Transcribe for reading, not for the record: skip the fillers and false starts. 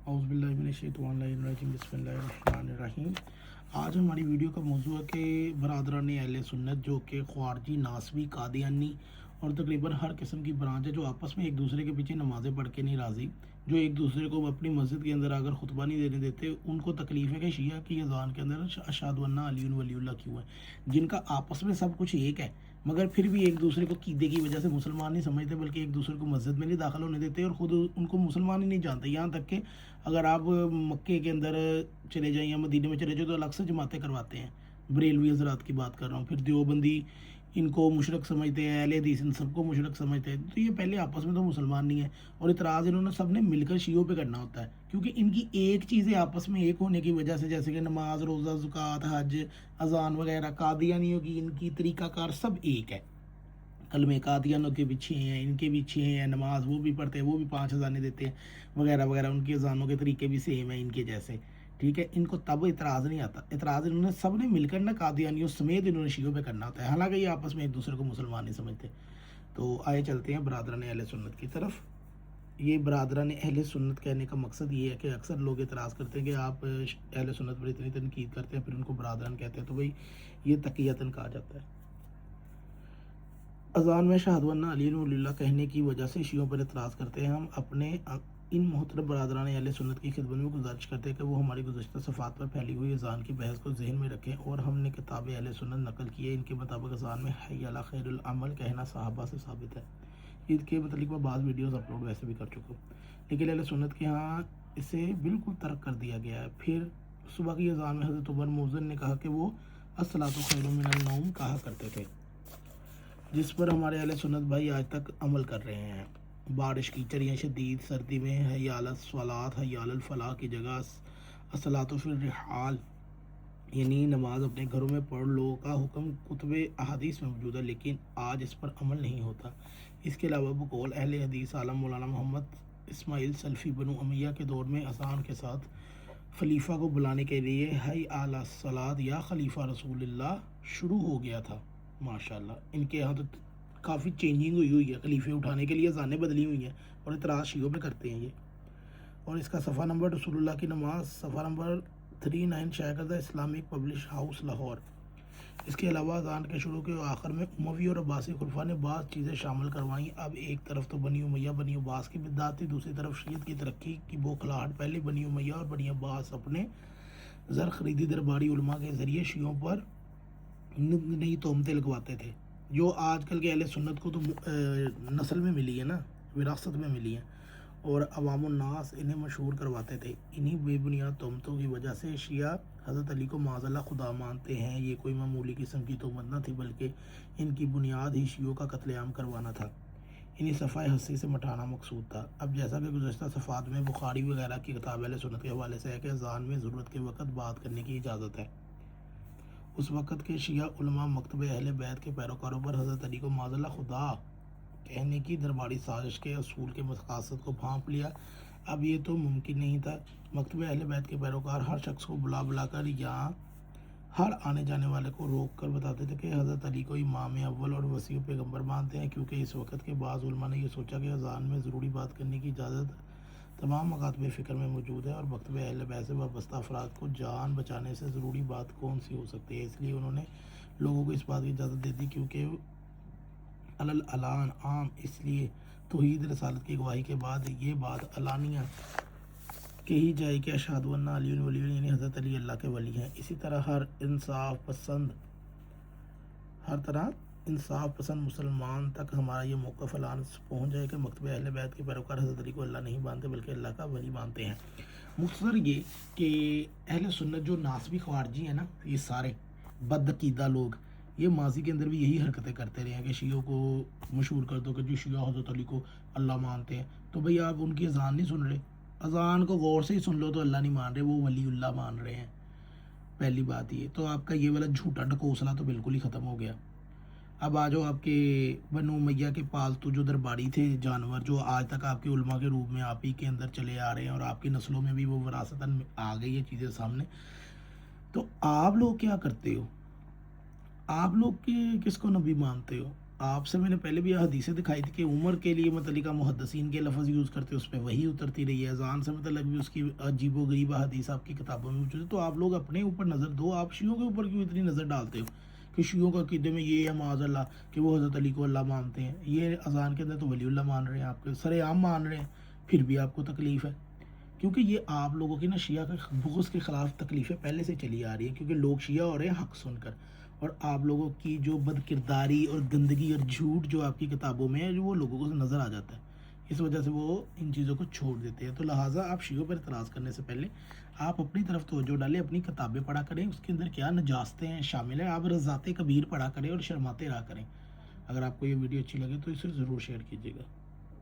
اعوذ باللہ من الشیطان الرجیم بسم اللہ الرحمن الرحیم۔ آج ہماری ویڈیو کا موضوع ہے کہ برادران اہل سنت جو کہ خوارجی، ناسبی، قادیانی اور تقریباً ہر قسم کی برانچ ہے جو آپس میں ایک دوسرے کے پیچھے نمازیں پڑھ کے نہیں راضی، جو ایک دوسرے کو اپنی مسجد کے اندر اگر خطبہ نہیں دینے دیتے، ان کو تکلیف ہے کہ شیعہ کی اذان کے اندر اشہد ان علی ولی اللہ کیوں ہے، جن کا آپس میں سب کچھ ایک ہے مگر پھر بھی ایک دوسرے کو عقیدے کی وجہ سے مسلمان نہیں سمجھتے، بلکہ ایک دوسرے کو مسجد میں نہیں داخل ہونے دیتے اور خود ان کو مسلمان ہی نہیں جانتے۔ یہاں تک کہ اگر آپ مکے کے اندر چلے جائیں یا مدینے میں چلے جائیں تو الگ سے جماعتیں کرواتے ہیں۔ بریلوی حضرات کی بات کر رہا ہوں، پھر دیوبندی ان کو مشرک سمجھتے ہیں، اہل حدیث ان سب کو مشرک سمجھتے ہیں، تو یہ پہلے آپس میں تو مسلمان نہیں ہیں اور اعتراض انہوں نے سب نے مل کر شیعوں پہ کرنا ہوتا ہے، کیونکہ ان کی ایک چیزیں آپس میں ایک ہونے کی وجہ سے، جیسے کہ نماز، روزہ، زکوٰۃ، حج، اذان وغیرہ، قادیانیوں کی ان کی طریقہ کار سب ایک ہے۔ کلمے قادیانوں کے پیچھے ہیں، ان کے پیچھے ہیں، نماز وہ بھی پڑھتے ہیں، وہ بھی 5 اذانیں دیتے ہیں وغیرہ وغیرہ، ان کے اذانوں کے طریقے بھی سیم ہیں ان کے جیسے، ٹھیک ہے۔ ان کو تب اعتراض نہیں آتا، اعتراض انہوں نے سب نے مل کر نا قادیانیوں سمیت انہوں نے شیعوں پہ کرنا ہوتا ہے، حالانکہ یہ آپس میں ایک دوسرے کو مسلمان نہیں سمجھتے۔ تو آئے چلتے ہیں برادران اہل سنت کی طرف۔ یہ برادران اہل سنت کہنے کا مقصد یہ ہے کہ اکثر لوگ اعتراض کرتے ہیں کہ آپ اہل سنت پر اتنی تنقید کرتے ہیں پھر ان کو برادران کہتے ہیں، تو بھائی یہ تقیتاً کہا جاتا ہے۔ اذان میں اشہد ان علی ولی اللہ کہنے کی وجہ سے شیعوں پر اعتراض کرتے ہیں۔ ہم اپنے ان محترم برادران اہل سنت کی خدمت میں گزارش کرتے ہیں کہ وہ ہماری گزشتہ صفحات پر پھیلی ہوئی اذان کی بحث کو ذہن میں رکھیں، اور ہم نے کتاب اہل سنت نقل کی ہے، ان کے مطابق اذان میں حی علی خیر العمل کہنا صحابہ سے ثابت ہے۔ عید کے متعلق میں بعض ویڈیوز اپلوڈ ویسے بھی کر چکا ہوں، لیکن اہل سنت کے ہاں اسے بالکل ترک کر دیا گیا ہے۔ پھر صبح کی اذان میں حضرت عمر مؤذن نے کہا کہ وہ الصلاۃ خیر من النوم کہا کرتے تھے، جس پر ہمارے اہل سنت بھائی آج تک عمل کر رہے ہیں۔ بارش، کیچڑ یا شدید سردی میں حی علی الصلاۃ، حی علی الفلاح کی جگہ الصلاۃ فی الرحال یعنی نماز اپنے گھروں میں پڑھ لو کا حکم کتب احادیث میں موجود ہے، لیکن آج اس پر عمل نہیں ہوتا۔ اس کے علاوہ بقول اہل حدیث عالم مولانا محمد اسماعیل سلفی بنو امیہ کے دور میں اذان کے ساتھ خلیفہ کو بلانے کے لیے حی علی الصلاۃ یا خلیفہ رسول اللہ شروع ہو گیا تھا۔ ماشاءاللہ ان کے یہاں تو کافی چینجنگ ہوئی ہے، خلیفے اٹھانے کے لیے اذانیں بدلی ہوئی ہیں اور اعتراض شیعوں پہ کرتے ہیں یہ۔ اور اس کا صفحہ نمبر رسول اللہ کی نماز، صفحہ نمبر 39 شائع کردہ اسلامک پبلش ہاؤس لاہور۔ اس کے علاوہ اذان کے شروع کے آخر میں اموی اور عباسی خلفاء نے بعض چیزیں شامل کروائیں۔ اب ایک طرف تو بنی امیہ بنی عباس کی بدعت تھی، دوسری طرف شیعت کی ترقی کی بوکھلاہٹ۔ پہلے بنی امیہ اور بنی عباس اپنے زر خریدی درباری علماء کے ذریعے شیعوں پر نئی تہمتیں لگواتے تھے، جو آج کل کے اہل سنت کو تو نسل میں ملی ہے نا، وراثت میں ملی ہے، اور عوام الناس انہیں مشہور کرواتے تھے۔ انہی بے بنیاد تہمتوں کی وجہ سے شیعہ حضرت علی کو معاذ اللہ خدا مانتے ہیں۔ یہ کوئی معمولی قسم کی تہمت نہ تھی، بلکہ ان کی بنیاد ہی شیعوں کا قتل عام کروانا تھا، انہیں صفحہ ہستی سے مٹانا مقصود تھا۔ اب جیسا کہ گزشتہ صفحات میں بخاری وغیرہ کی کتاب اہل سنت کے حوالے سے ہے کہ اذان میں ضرورت کے وقت بات کرنے کی اجازت ہے۔ اس وقت کے شیعہ علماء مکتب اہل بیت کے پیروکاروں پر حضرت علی کو معاذ اللہ خدا کہنے کی درباری سازش کے اصول کے مقاصد کو بھانپ لیا۔ اب یہ تو ممکن نہیں تھا۔ مکتب اہل بیت کے پیروکار ہر شخص کو بلا بلا کر یا ہر آنے جانے والے کو روک کر بتاتے تھے کہ حضرت علی کو امام اول اور وسیع پیغمبر مانتے ہیں، کیونکہ اس وقت کے بعض علماء نے یہ سوچا کہ اذان میں ضروری بات کرنے کی اجازت تمام مکاتب فکر میں موجود ہے، اور مکتب اہل بیت سے وابستہ افراد کو جان بچانے سے ضروری بات کون سی ہو سکتی ہے۔ اس لیے انہوں نے لوگوں کو اس بات کی اجازت دے دی، کیونکہ الاعلان عام، اس لیے توحید رسالت کی گواہی کے بعد یہ بات علانیہ کہی جائے کہ اشہد ان علی ولی اللہ، یعنی حضرت علی اللہ کے ولی ہیں۔ اسی طرح ہر انصاف پسند مسلمان تک ہمارا یہ موقف اعلان پہنچ جائے کہ مکتب اہل بیت کے پیروکار حضرت علی کو اللہ نہیں مانتے بلکہ اللہ کا ولی مانتے ہیں۔ مختصر یہ کہ اہل سنت جو ناسبی خوارجی ہیں نا، یہ سارے بدعقیدہ لوگ، یہ ماضی کے اندر بھی یہی حرکتیں کرتے رہے ہیں کہ شیعوں کو مشہور کر دو کہ جو شیعہ حضرت علی کو اللہ مانتے ہیں، تو بھئی آپ ان کی اذان نہیں سن رہے، اذان کو غور سے ہی سن لو تو اللہ نہیں مان رہے، وہ ولی اللہ مان رہے ہیں۔ پہلی بات یہ تو آپ کا یہ والا جھوٹا ڈھکوسلا تو بالکل ہی ختم ہو گیا۔ اب آ جاؤ آپ کے بنو امیہ کے پالتو جو درباری تھے جانور، جو آج تک آپ کے علماء کے روپ میں آپ ہی کے اندر چلے آ رہے ہیں، اور آپ کی نسلوں میں بھی وہ وراثتاً آ گئی یہ چیزیں سامنے، تو آپ لوگ کیا کرتے ہو؟ آپ لوگ کس کو نبی مانتے ہو؟ آپ سے میں نے پہلے بھی حدیثیں دکھائی تھی کہ عمر کے لیے متعلقہ محدثین کے لفظ یوز کرتے اس پہ وہی اترتی رہی ہے، اذان سے متعلق بھی اس کی عجیب و غریب حدیث آپ کی کتابوں میں موجود ہے۔ تو آپ لوگ اپنے اوپر نظر دو، آپ شیعوں کے اوپر کیوں اتنی نظر ڈالتے ہو کہ شیعوں کا عقیدے میں یہ ہے معاذ اللہ کہ وہ حضرت علی کو اللہ مانتے ہیں، یہ اذان کے اندر تو ولی اللہ مان رہے ہیں، آپ کے سر عام مان رہے ہیں، پھر بھی آپ کو تکلیف ہے؟ کیونکہ یہ آپ لوگوں کی نا شیعہ کے بغض کے خلاف تکلیفیں پہلے سے چلی آ رہی ہیں، کیونکہ لوگ شیعہ ہو رہے ہیں حق سن کر، اور آپ لوگوں کی جو بد کرداری اور گندگی اور جھوٹ جو آپ کی کتابوں میں ہے جو وہ لوگوں کو نظر آ جاتا ہے، اس وجہ سے وہ ان چیزوں کو چھوڑ دیتے ہیں۔ تو لہٰذا آپ شیعوں پر اعتراض کرنے سے پہلے آپ اپنی طرف توجہ ڈالیں، اپنی کتابیں پڑھا کریں، اس کے اندر کیا نجاستیں ہیں شامل ہیں، آپ رضات کبیر پڑھا کریں اور شرماتے رہا کریں۔ اگر آپ کو یہ ویڈیو اچھی لگے تو اسے ضرور شیئر کیجیے گا۔